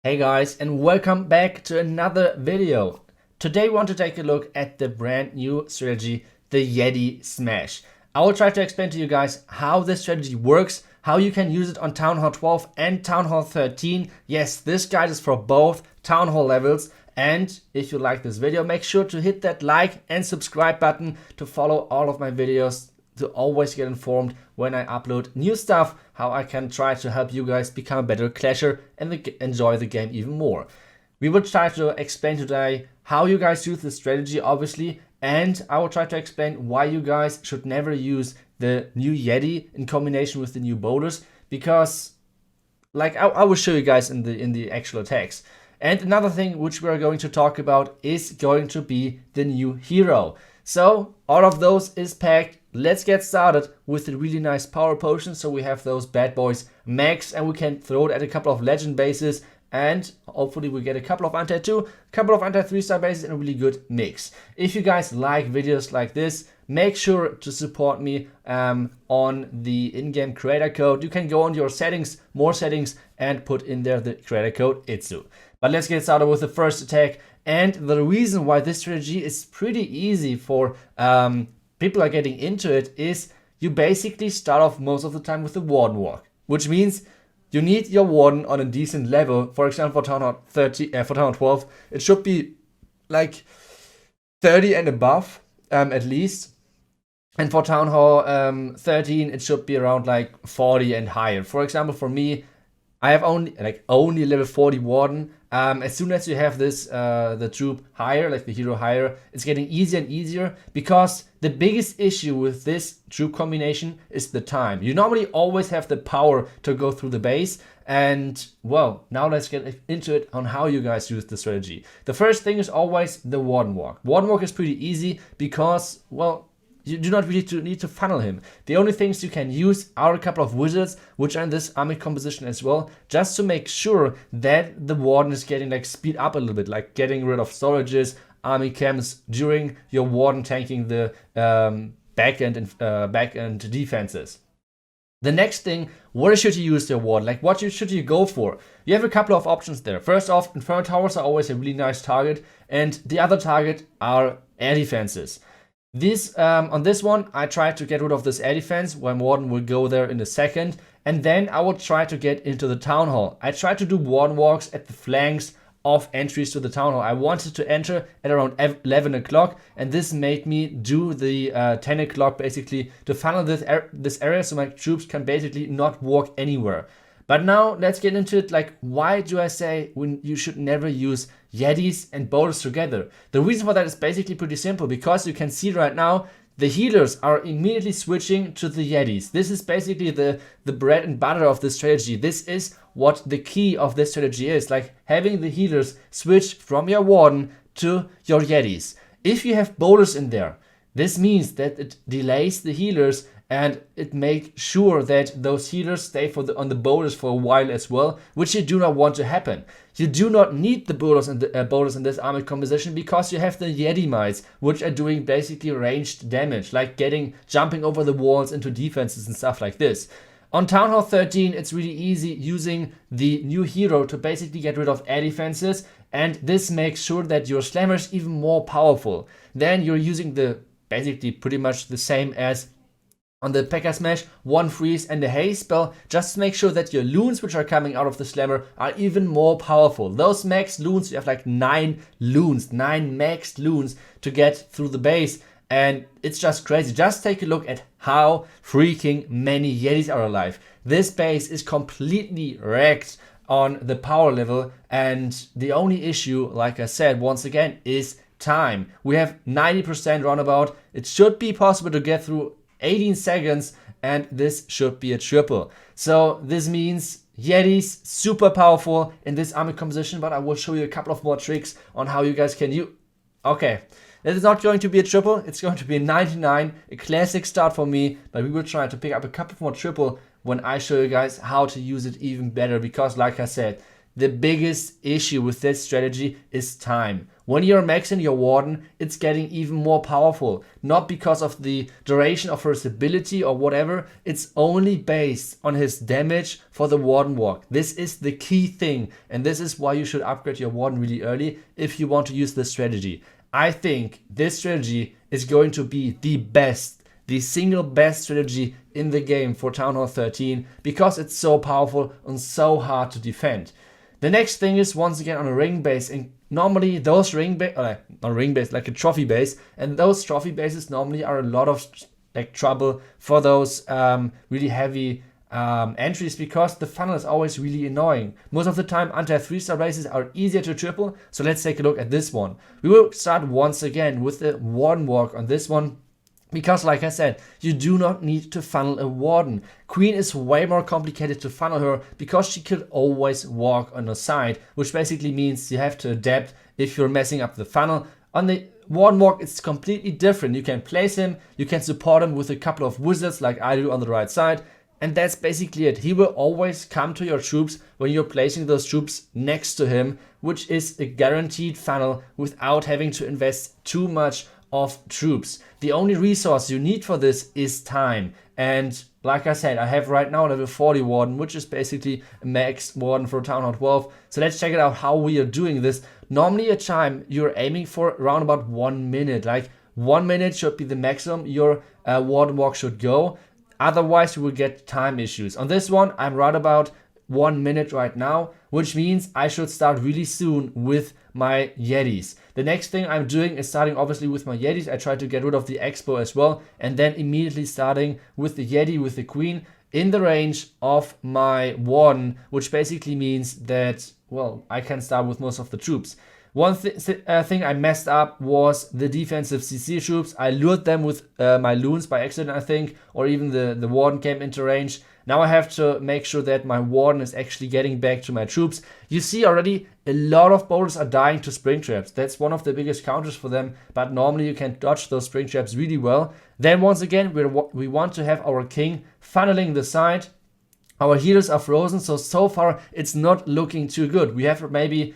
Hey guys, and welcome back to another video. Today we want to take a look at the brand new strategy, the Yeti Smash. I will try to explain to you guys how this strategy works, how you can use it on Townhall 12 and Townhall 13. Yes, this guide is for both Townhall levels. And if you like this video, make sure to hit that like and subscribe button to follow all of my videos, to always get informed when I upload new stuff, how I can try to help you guys become a better clasher and enjoy the game even more. We will try to explain today how you guys use this strategy, obviously, and I will try to explain why you guys should never use the new Yeti in combination with the new boulders, because like I will show you guys in the actual attacks. And another thing which we are going to talk about is going to be the new hero. So all of those is packed. Let's get started with the really nice power potions. So we have those bad boys max, and we can throw it at a couple of legend bases, and hopefully we get a couple of anti-2, a couple of anti-3-star bases, and a really good mix. If you guys like videos like this, make sure to support me on the in-game creator code. You can go on your settings, more settings, and put in there the creator code ITSU. But let's get started with the first attack. And the reason why this strategy is pretty easy for people are getting into it is you basically start off most of the time with the Warden Walk, which means you need your Warden on a decent level. For example, for Townhall 12, it should be like 30 and above at least. And for Townhall 13, it should be around like 40 and higher. For example, for me, I have only level 40 Warden. As soon as you have this, the troop higher, like the hero higher, it's getting easier and easier, because the biggest issue with this troop combination is the time. You normally always have the power to go through the base. And well, now let's get into it on how you guys use the strategy. The first thing is always the Warden Walk. Warden Walk is pretty easy because, well, you do not really need to funnel him. The only things you can use are a couple of wizards, which are in this army composition as well, just to make sure that the Warden is getting like speed up a little bit, like getting rid of storages, army camps during your Warden tanking the back end defenses. The next thing, where should you use your Warden? Like, what should you go for? You have a couple of options there. First off, Inferno Towers are always a really nice target, and the other target are air defenses. On this one, I try to get rid of this air defense, where Warden will go there in a second, and then I will try to get into the Town Hall. I try to do Warden walks at the flanks of entries to the Town Hall. I wanted to enter at around 11 o'clock, and this made me do the 10 o'clock basically to funnel this area so my troops can basically not walk anywhere. But now let's get into it. Like, why do I say when you should never use Yetis and boulders together? The reason for that is basically pretty simple, because you can see right now the healers are immediately switching to the Yetis. This is basically the bread and butter of this strategy. This is what the key of this strategy is, like having the healers switch from your Warden to your Yetis. If you have boulders in there, this means that it delays the healers, and it makes sure that those healers stay on the boulders for a while as well, which you do not want to happen. You do not need the boulders in this army composition, because you have the Yeti mites, which are doing basically ranged damage, like jumping over the walls into defenses and stuff like this. On Townhall 13, it's really easy using the new hero to basically get rid of air defenses, and this makes sure that your slammer is even more powerful. Then you're using basically pretty much the same as on the P.E.K.K.A. Smash, one freeze and a haste spell, just to make sure that your loons which are coming out of the slammer are even more powerful. Those max loons, you have like 9 max loons to get through the base, and it's just crazy. Just take a look at how freaking many Yetis are alive. This base is completely wrecked on the power level, and the only issue, like I said once again, is time. We have 90% roundabout. It should be possible to get through 18 seconds, and this should be a triple. So this means Yetis super powerful in this army composition, but I will show you a couple of more tricks on how you guys can use. Okay, it is not going to be a triple, it's going to be a 99, a classic start for me, but we will try to pick up a couple more triple when I show you guys how to use it even better, because like I said, the biggest issue with this strategy is time. When you're maxing your Warden, it's getting even more powerful. Not because of the duration of his ability or whatever, it's only based on his damage for the Warden walk. This is the key thing, and this is why you should upgrade your Warden really early if you want to use this strategy. I think this strategy is going to be the single best strategy in the game for Townhall 13 because it's so powerful and so hard to defend. The next thing is once again on a ring base, and normally those not a ring base, like a trophy base, and those trophy bases normally are a lot of like trouble for those really heavy entries because the funnel is always really annoying. Most of the time anti 3-star races are easier to triple, so let's take a look at this one. We will start once again with the Warden walk on this one. Because like I said, you do not need to funnel a Warden. Queen is way more complicated to funnel her because she could always walk on the side, which basically means you have to adapt if you're messing up the funnel. On the Warden walk, it's completely different. You can place him, you can support him with a couple of wizards like I do on the right side, and that's basically it. He will always come to your troops when you're placing those troops next to him, which is a guaranteed funnel without having to invest too much of troops. The only resource you need for this is time, and like I said, I have right now level 40 Warden, which is basically a max Warden for Townhall 12. So let's check it out how we are doing this. Normally a time you're aiming for around about 1 minute, like 1 minute should be the maximum your Warden walk should go, otherwise you will get time issues. On this one I'm right about 1 minute right now, which means I should start really soon with my Yetis. The next thing I'm doing is starting obviously with my Yetis. I try to get rid of the Expo as well, and then immediately starting with the Yeti with the Queen in the range of my Warden, which basically means that, well, I can start with most of the troops. One thing I messed up was the defensive CC troops. I lured them with my loons by accident, I think, or even the Warden came into range. Now I have to make sure that my Warden is actually getting back to my troops. You see already a lot of boulders are dying to spring traps. That's one of the biggest counters for them, but normally you can dodge those spring traps really well. Then once again, we want to have our king funneling the side. Our healers are frozen, so far it's not looking too good. We have maybe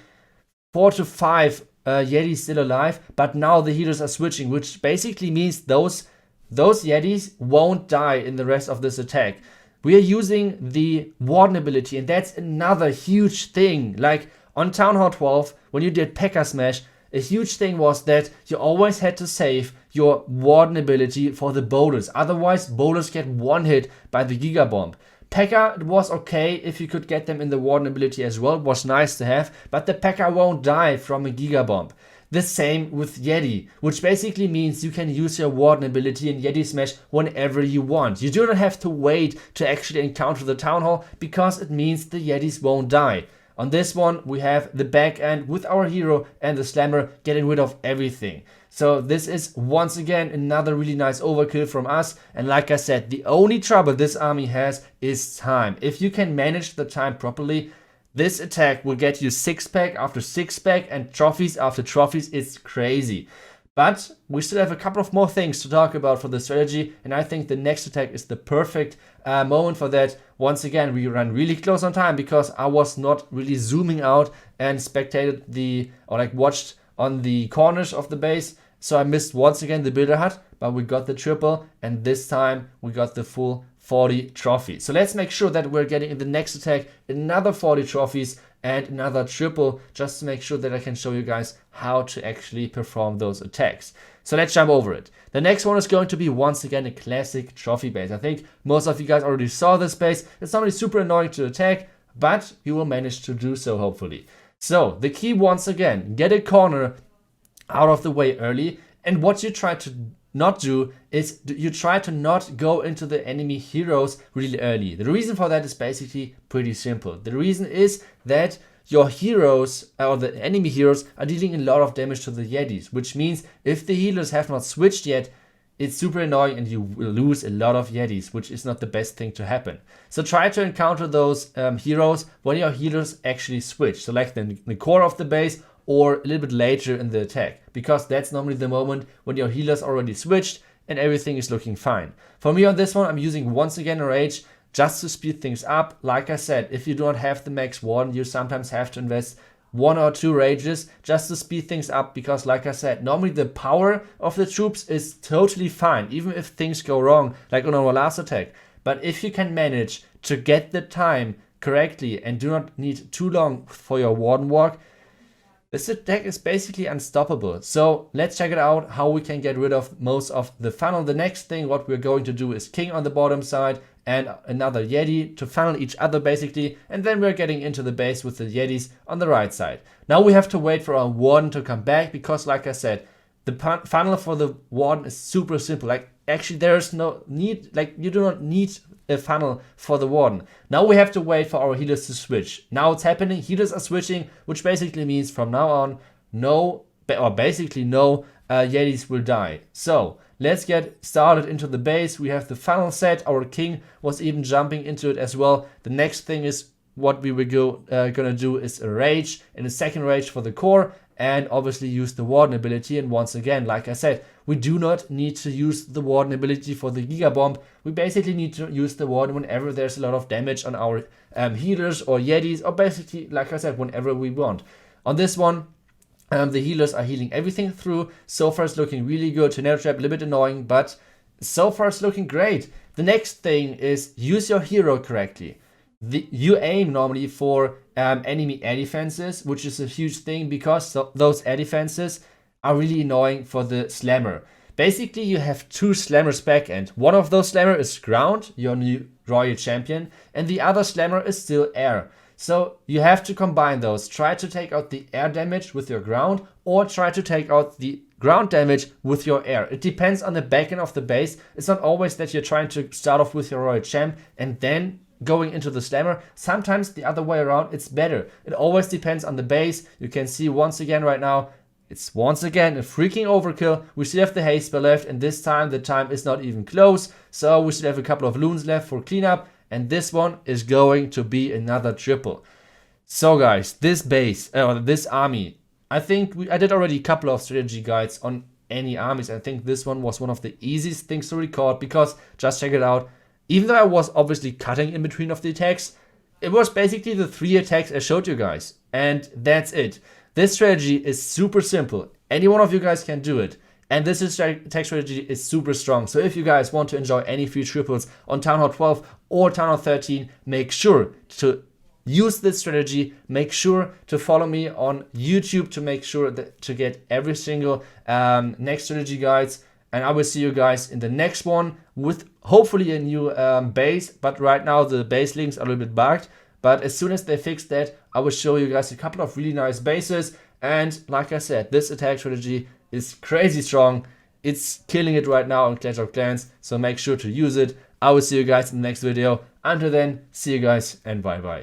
4 to 5 Yetis still alive, but now the healers are switching, which basically means those Yetis won't die in the rest of this attack. We are using the Warden ability, and that's another huge thing. Like on Townhall 12, when you did P.E.K.K.A. Smash, a huge thing was that you always had to save your Warden ability for the boulders. Otherwise, boulders get one hit by the Giga Bomb. P.E.K.K.A. was okay if you could get them in the Warden ability as well. It was nice to have, but the P.E.K.K.A. won't die from a Giga Bomb. The same with Yeti, which basically means you can use your Warden ability in Yeti Smash whenever you want. You do not have to wait to actually encounter the Town Hall because it means the Yetis won't die. On this one, we have the back end with our hero and the Slammer getting rid of everything. So this is once again another really nice overkill from us. And like I said, the only trouble this army has is time. If you can manage the time properly, this attack will get you 6-pack after 6-pack and trophies after trophies. It's crazy. But we still have a couple of more things to talk about for the strategy, and I think the next attack is the perfect moment for that. Once again, we ran really close on time because I was not really zooming out and spectated watched on the corners of the base. So I missed once again the builder hut, but we got the triple, and this time we got the full 40 trophies. So let's make sure that we're getting in the next attack another 40 trophies and another triple, just to make sure that I can show you guys how to actually perform those attacks. So let's jump over it. The next one is going to be once again a classic trophy base. I think most of you guys already saw this base. It's not really super annoying to attack, but you will manage to do so hopefully. So the key once again, get a corner out of the way early, and what you try to not do is you try to not go into the enemy heroes really early. The reason for that is basically pretty simple. The reason is that your heroes or the enemy heroes are dealing a lot of damage to the Yetis, which means if the healers have not switched yet, it's super annoying and you will lose a lot of Yetis, which is not the best thing to happen. So try to encounter those heroes when your healers actually switch. So like the core of the base or a little bit later in the attack, because that's normally the moment when your healers already switched and everything is looking fine. For me on this one, I'm using once again a Rage just to speed things up. Like I said, if you don't have the max Warden, you sometimes have to invest 1 or 2 rages just to speed things up, because like I said, normally the power of the troops is totally fine, even if things go wrong, like on our last attack. But if you can manage to get the time correctly and do not need too long for your Warden walk, this attack is basically unstoppable. So let's check it out, how we can get rid of most of the funnel. The next thing what we're going to do is King on the bottom side and another Yeti to funnel each other basically, and then we're getting into the base with the Yetis on the right side. Now we have to wait for our Warden to come back, because like I said, the funnel for the Warden is super simple. Like actually there is no need, like you do not need a funnel for the Warden. Now we have to wait for our healers to switch. Now it's happening, healers are switching, which basically means from now on, no Yetis will die. So let's get started into the base. We have the funnel set, our King was even jumping into it as well. The next thing is what we will gonna do is a rage, and a second rage for the core, and obviously use the Warden ability. And once again, like I said, we do not need to use the Warden ability for the Giga Bomb. We basically need to use the Warden whenever there's a lot of damage on our healers or Yetis, or basically, like I said, whenever we want. On this one, the healers are healing everything through. So far it's looking really good. Tornado Trap a little bit annoying, but so far it's looking great. The next thing is use your hero correctly. You aim normally for enemy air defenses, which is a huge thing, because those air defenses are really annoying for the slammer. Basically, you have 2 slammers back end. One of those slammer is ground, your new royal champion, and the other slammer is still air. So you have to combine those. Try to take out the air damage with your ground, or try to take out the ground damage with your air. It depends on the back end of the base. It's not always that you're trying to start off with your royal champ and then going into the slammer. Sometimes the other way around, it's better. It always depends on the base. You can see once again right now, it's once again a freaking overkill. We still have the haste spell left, and this time the time is not even close. So we still have a couple of loons left for cleanup, and this one is going to be another triple. So guys, this base, this army, I think I did already a couple of strategy guides on any armies. I think this one was one of the easiest things to record, because just check it out. Even though I was obviously cutting in between of the attacks, it was basically the 3 attacks I showed you guys. And that's it. This strategy is super simple. Any one of you guys can do it. And this attack strategy is super strong. So if you guys want to enjoy any free triples on Townhall 12 or Townhall 13, make sure to use this strategy. Make sure to follow me on YouTube to make sure that to get every single next strategy guides. And I will see you guys in the next one with hopefully a new base. But right now the base links are a little bit bugged. But as soon as they fix that, I will show you guys a couple of really nice bases. And like I said, this attack strategy is crazy strong. It's killing it right now on Clash of Clans. So make sure to use it. I will see you guys in the next video. Until then, see you guys and bye bye.